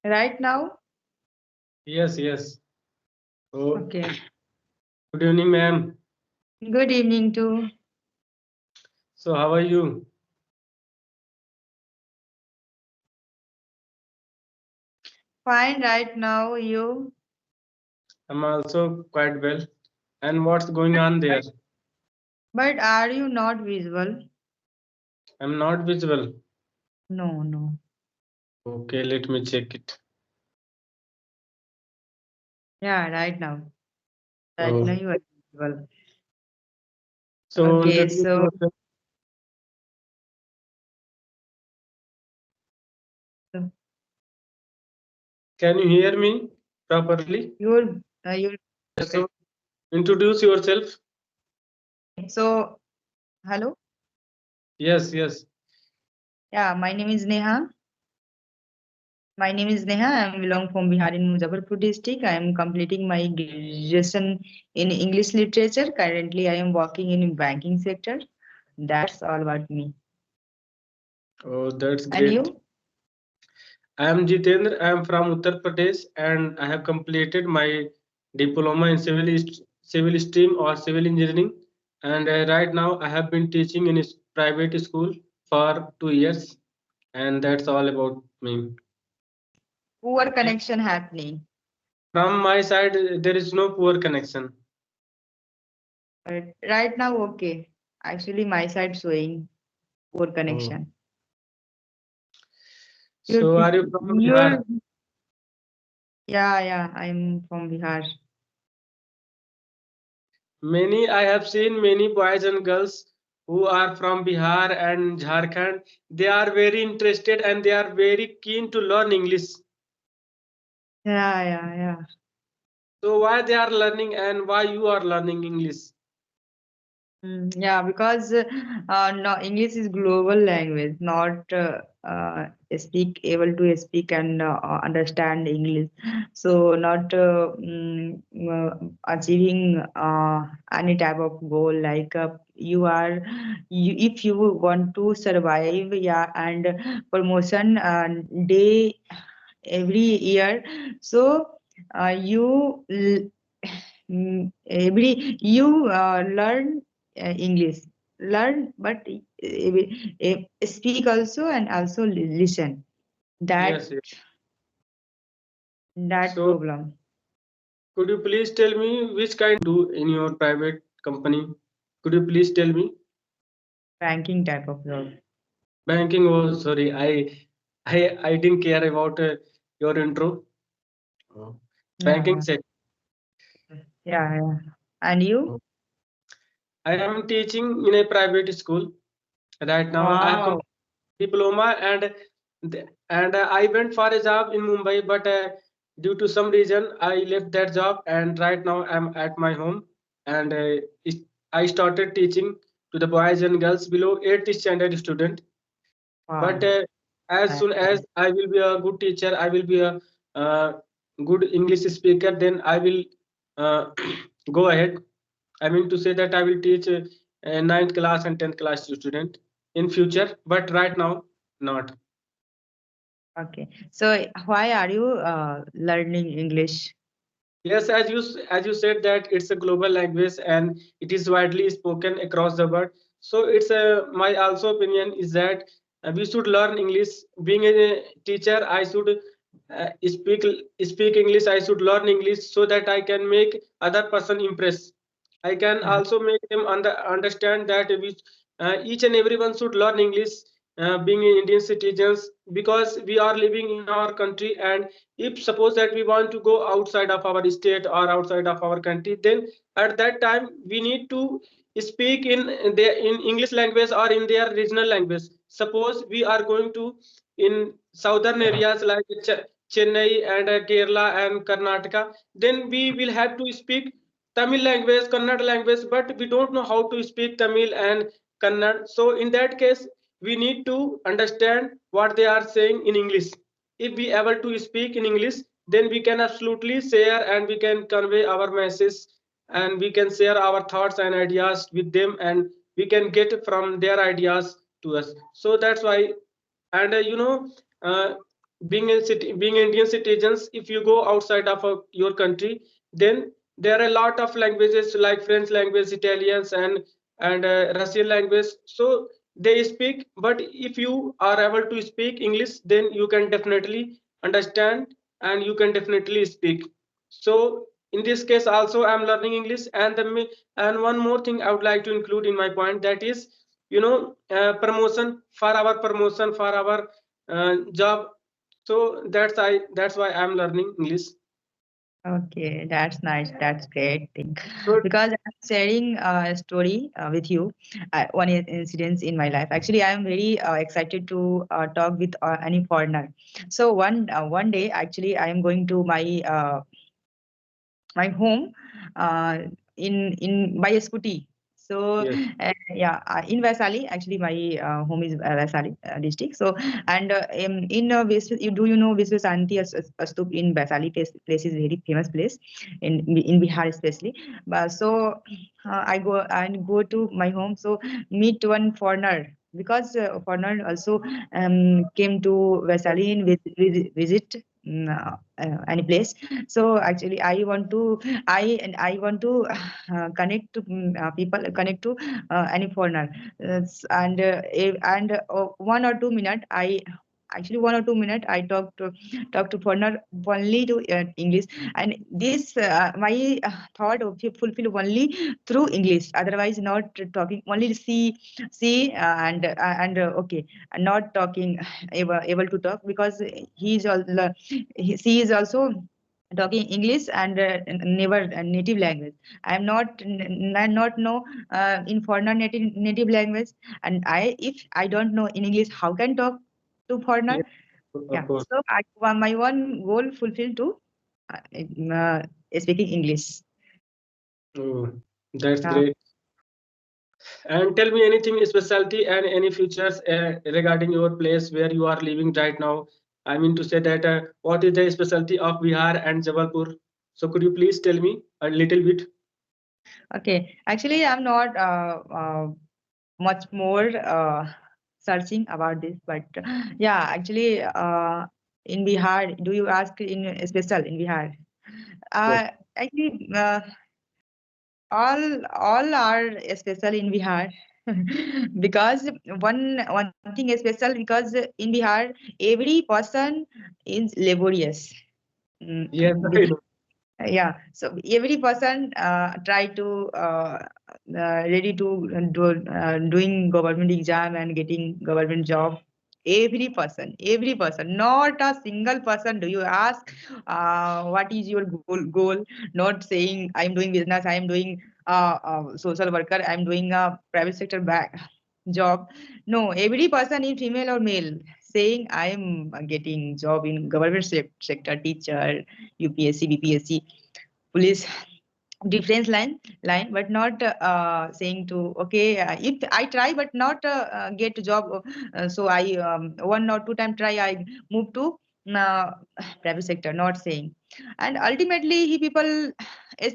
right now? Yes, yes. Oh, Okay. good evening, ma'am. Good evening too. So, how are you? Fine right now, you. I'm also quite well. And what's going But, on there? but are you not visual? I'm not visible. No, no. Okay, let me check it. Yeah, right now. Right now Oh, you are visual. so Okay, introduce so yourself. so Can you hear me properly? you're Yes, so introduce yourself. okay. So hello. Yes, yes. Yeah, my name is Neha. My name is Neha. I belong from Bihar in Muzaffarpur district. I am completing my graduation in English literature. Currently, I am working in banking sector. That's all about me. Oh, that's And great. you? I am Jitendra. I am from Uttar Pradesh and I have completed my diploma in civil stream or civil engineering. And right now I have been teaching in a private school for 2 years. And that's all about me. Poor connection happening. From my side, there is no poor connection. But right now, okay. Actually, my side showing poor Oh. connection. You're, So are you from you're, Bihar? yeah, yeah. I'm from Bihar. I have seen many boys and girls who are from Bihar and Jharkhand. They are very interested and they are very keen to learn English. Yeah, yeah, yeah. So why they are learning and why you are learning English? Yeah, because no, English is global language, not speak able to speak and understand English. So not achieving any type of goal like if you want to survive, yeah, and promotion day every year. So every you learn English. Learn, but speak also and also listen. That Yes, yes. that So problem. could you please tell me which kind do in your private company? Could you please tell me? Banking type of job. Banking. Oh, sorry, I didn't care about your intro. Oh. Banking Yeah, sector. yeah, yeah. And you? I am teaching in a private school right now. I have Wow. completed diploma and I went for a job in Mumbai, but due to some reason I left that job and right now I'm at my home and I started teaching to the boys and girls below 8th standard student. But Wow. as Nice. soon as I will be a good teacher, I will be a uh, good English speaker, then I will uh, go ahead. I mean to say that I will teach ninth class and 10th class student in future, but right now not. Okay. So why are you learning English? Yes, as you said that it's a global language and it is widely spoken across the world. So it's a my also opinion is that we should learn English. Being a teacher, I should speak speak English. I should learn English so that I can make other person impress. I can Yeah. also make them understand that each and everyone should learn English. Being Indian citizens, because we are living in our country, and if suppose that we want to go outside of our state or outside of our country, then at that time we need to speak in English language or in their regional language. Suppose we are going to in southern areas like Chennai and Kerala and Karnataka, then we will have to speak Tamil language, Kannada language, but we don't know how to speak Tamil and Kannada. So in that case, we need to understand what they are saying in English. If we able to speak in English, then we can absolutely share and we can convey our message and we can share our thoughts and ideas with them and we can get from their ideas to us. So that's why. And uh, being Indian citizens, if you go outside of your country, then there are a lot of languages like French language, Italians, and Russian language. So they speak, but if you are able to speak English, then you can definitely understand and you can definitely speak. So in this case, also I'm learning English, and one more thing I would like to include in my point, that is, promotion for our job. So that's why I'm learning English. Okay, that's nice. That's great thing. So Because I'm sharing a story with you, one incident in my life. Actually, I am very excited to talk with any foreigner. So one day, actually, I am going to my home in by a scooty. So yes, yeah, in Vaisali, actually my home is Vaisali district. So and in do you know Visva Santi Stup in Vaisali place is very famous place in Bihar especially. But so I go to my home. So meet one foreigner because foreigner also came to Vaisali in visit any place. So actually I want to connect to people, connect to any foreigner. And 1 or 2 minutes I actually 1 or 2 minutes I talk to foreigner only to English. And this my thought of fulfill only through English, otherwise not talking, only see and okay, not talking able to talk, because she is also talking English and never native language. I am not know in foreigner native language. And if I don't know in English, how can talk to foreigner? yes, of Yeah. course. So my one goal fulfilled to speaking English. Oh, that's Uh, great. And tell me anything specialty and any features regarding your place where you are living right now. I mean to say that what is the specialty of Bihar and Jabalpur? So could you please tell me a little bit? okay. Actually, I'm not much more searching about this, but yeah, actually, in Bihar, do you ask in special in Bihar? Yes. Actually, all are special in Bihar. Because one thing is special, because in Bihar every person is laborious. Yes, I know. Yeah, so every person try to ready to doing government exam and getting government job. Every person, not a single person do you ask what is your goal. Not saying I am doing business, I am doing social worker, I am doing a private sector back job. No, every person is female or male saying I am getting job in government sector, teacher, UPSC, BPSC, police, difference line, but not saying to okay, if I try but not get a job. So I 1 or 2 times try, I move to uh, private sector, not saying. And ultimately he people is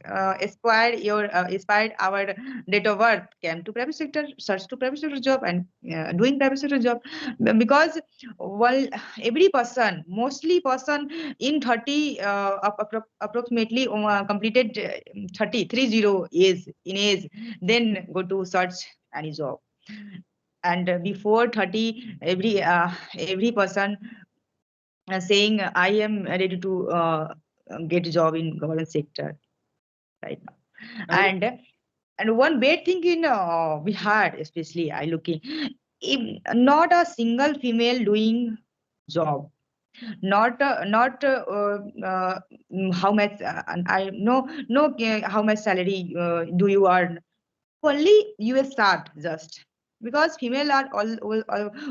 aspired our date of birth, came to private sector, search to private sector job, and doing private sector job. Because well, every person, mostly person in 30 approximately completed 30 age in age, then go to search any job. And before 30, every person saying I am ready to get a job in government sector right now. And And one bad thing in Bihar especially I looking, if not a single female doing job, not how much I no how much salary do you earn, only you start just. Because female are all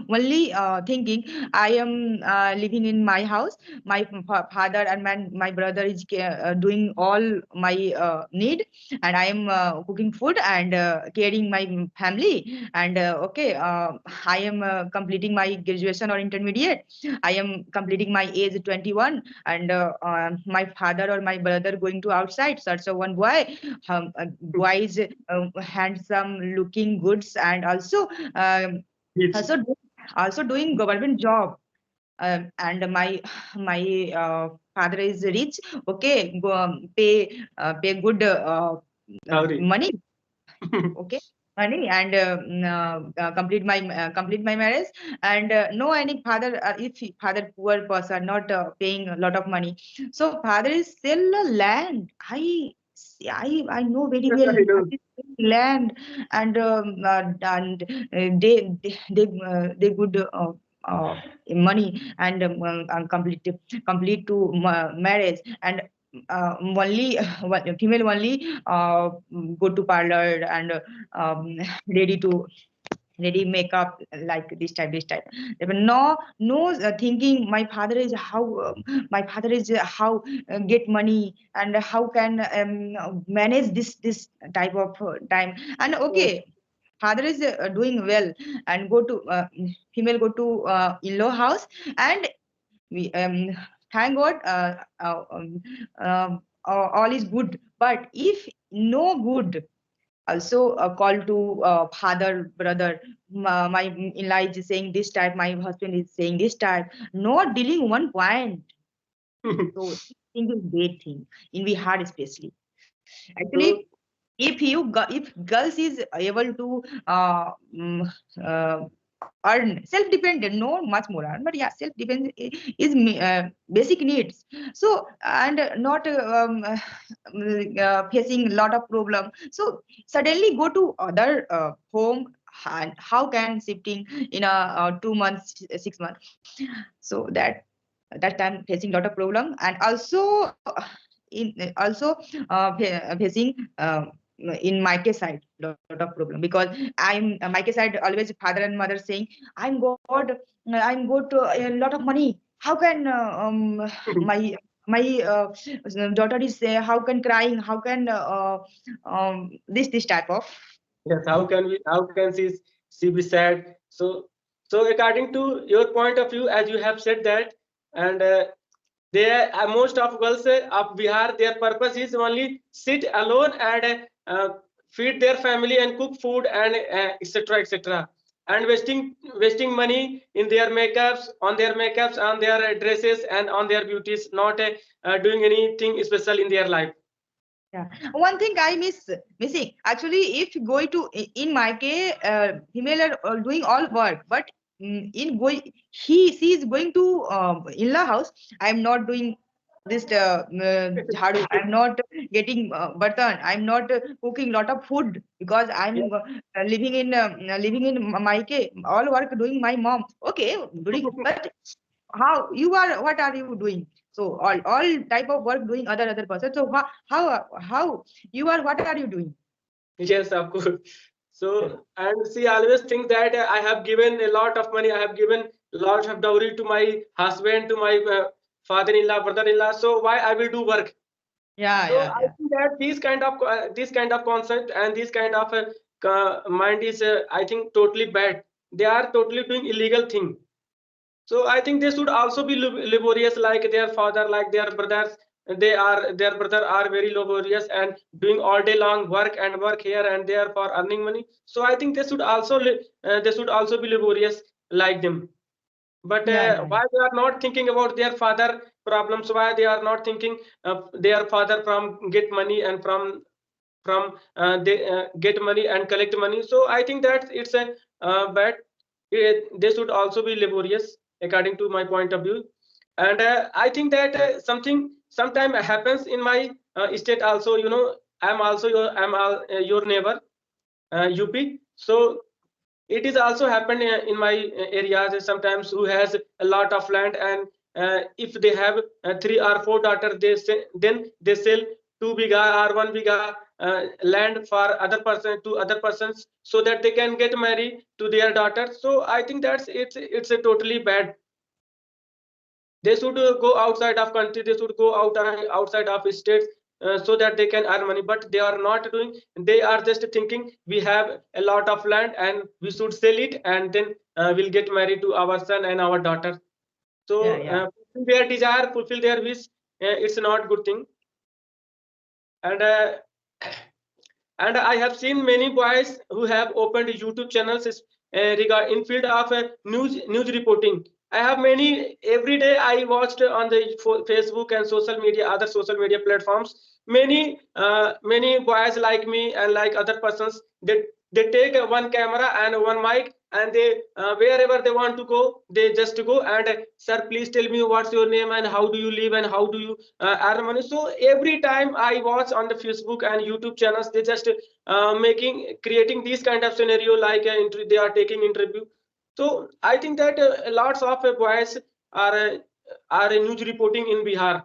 only thinking I am living in my house, my father and my brother is doing all my need, and I am cooking food and caring my family. And okay, I am completing my graduation or intermediate, I am completing my age 21, and my father or my brother going to outside search of one boy, boy is handsome looking goods, and also it's also do, also doing government job. and my father is rich. Okay, go pay good Howdy. money. Okay, money, and complete my marriage. And no any father, if father poor person not paying a lot of money, so father is sell a land. I know very Yes, well. I know. Father is sell land, and they good money, and complete to marriage. And only female only go to parlor, and ready to ready makeup, like this type. But no thinking my father is how how get money, and how can manage this type of time. And Yes. okay, father is doing well, and go to female go to in-law house, and we thank God, all is good. But if no good, also a call to father, brother, my in-law is saying this type, my husband is saying this type, not dealing one point. So I think is great thing in Bihar especially. So Actually, if girls is able to uh, earn self-dependent, no much more earn, but yeah, self-dependent is basic needs. So, and not facing a lot of problem, so suddenly go to other home, and how can shifting in a 2 months, 6 months. So that time facing lot of problem. And also in also facing in Maike side lot of problem, because I'm Maike side always father and mother saying, I'm good to a lot of money, how can my daughter is how can crying, how can this type of. yes, how can she be sad? So according to your point of view, as you have said that, and they most of girls of Bihar, their purpose is only sit alone and feed their family and cook food and etc etc, and wasting money in their makeups, on their dresses and on their beauties, not doing anything special in their life. Yeah, one thing I missing actually. If going to in my case, female are doing all work, but in going she is going to in-law house. I am not doing this jhadu. I'm not getting bartan. I'm not cooking lot of food, because I'm living in my case. All work doing my mom. Okay, doing, but how you are, what are you doing? So all type of work doing other person. So how you are, what are you doing? Yes, of course. So, and she always think that I have given a lot of money, I have given lot of dowry to my husband, to my father-in-law, brother-in-law. So why I will do work? Yeah, So yeah, I yeah. think that this kind of concept and this kind of mind is, I think, totally bad. They are totally doing illegal thing. So I think they should also be laborious like their father, like their brothers. Their brother are very laborious and doing all day long work and work here and there for earning money. So I think they should also be laborious like them. But Yeah, yeah, why they are not thinking about their father problems? Why they are not thinking their father from get money and from they get money and collect money? So I think that it's a bad. They should also be laborious according to my point of view. And I think that something sometime happens in my state also. You know, your neighbor, UP. So it is also happened in my areas sometimes, who has a lot of land, and if they have 3 or 4 daughters, then they sell 2 bigha or 1 bigha land for other persons, so that they can get married to their daughter. So I think that's it's a totally bad. They should go outside of country, they should go outside of states, so that they can earn money, but they are not doing. They are just thinking we have a lot of land and we should sell it, and then we'll get married to our son and our daughter. So yeah, yeah, fulfill their desire, fulfill their wish. It's not good thing. And and I have seen many boys who have opened YouTube channels regard in field of news reporting. I have many every day. I watched on the Facebook and social media, other social media platforms. Many boys like me and like other persons, they take one camera and one mic, and they wherever they want to go, they just go and sir, please tell me what's your name and how do you live and how do you earn money. So every time I watch on the Facebook and YouTube channels, they just creating these kind of scenario like they are taking interview. So I think that lots of boys are uh, are news reporting in Bihar,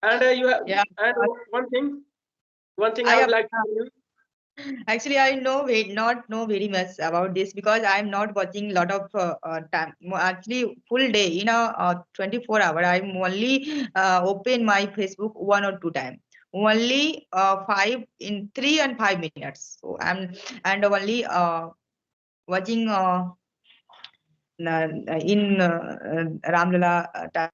and you have Yeah. and one thing I I would like to tell you. Actually, I not know very much about this because I'm not watching lot of time. Actually, full day in a 24 hour. I'm only open my Facebook 1 or 2 times. Only 3 and 5 minutes. So I'm and only watching Ramlala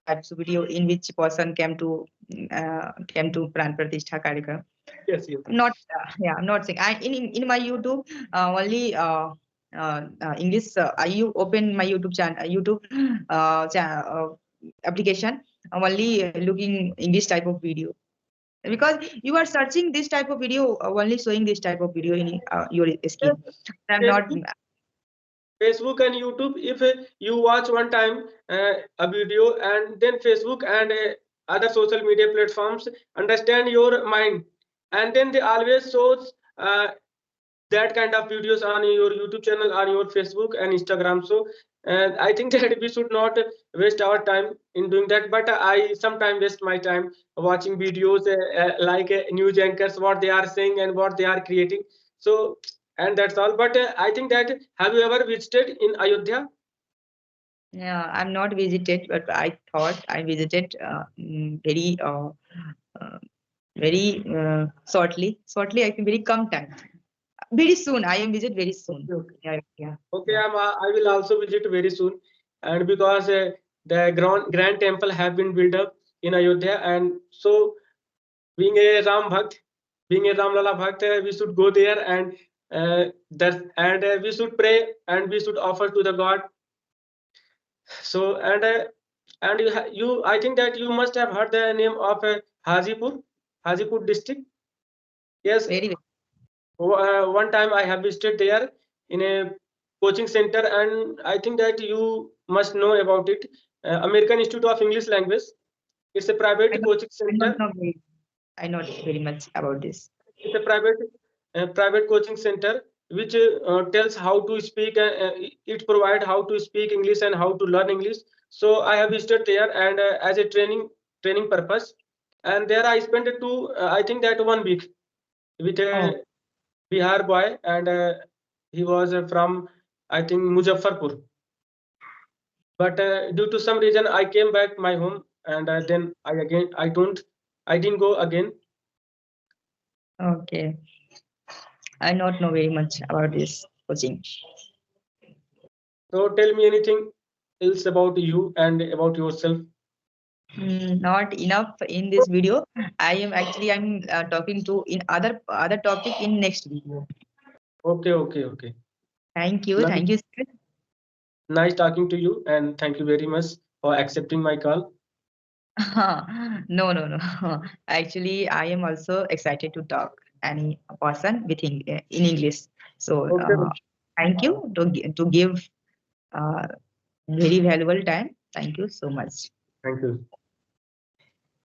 types of video in which person came to Pran Pratishtha कार्यक्रम. Yes, yes. Not yeah, I'm not saying. I in my YouTube only English. I open my YouTube channel, YouTube application. I'm only looking English type of video because you are searching this type of video, only showing this type of video in your Yes, screen. I'm not. Facebook, Facebook and YouTube. If you watch one time a video, and then Facebook and other social media platforms understand your mind, and then they always shows that kind of videos on your YouTube channel, on your Facebook and Instagram. So I think that we should not waste our time in doing that. But I sometimes waste my time watching videos like news anchors, what they are saying and what they are creating. So and that's all. But I think that, have you ever visited in Ayodhya? Yeah, I'm not visited, but I thought I visited uh, very shortly. Shortly, I think very come time. Very soon. I am visit very soon. Okay, okay. Yeah, yeah, Okay, yeah. I will also visit very soon, and because the grand temple have been built up in Ayodhya, and so being a Ram Bhakt, being a Ram Lala Bhakt, we should go there and we should pray and we should offer to the God. So and you I think that you must have heard the name of Hajipur district. Yes, Very, very. one time I have visited there in a coaching center, and I think that you must know about it. American Institute of English Language. It's a I private don't, coaching I don't center. know very, I not very much about this. It's a private coaching center which tells how to speak. It provide how to speak English and how to learn English. So I have visited there, and as a training purpose, and there I spent I think that 1 week with Oh, a Bihar boy, and he was from, I think, Muzaffarpur. But due to some reason, I came back my home, and then I didn't go again. okay. I not know very much about this coaching. So tell me anything else about you and about yourself. Not enough in this video. I'm talking to in other topic in next video. Okay, okay, okay. Nice, Thank you, sir. nice talking to you, and thank you very much for accepting my call. No, no, no. Actually, I am also excited to talk any person with in English. So, Okay, thank you to give very valuable time. Thank you so much. thank you.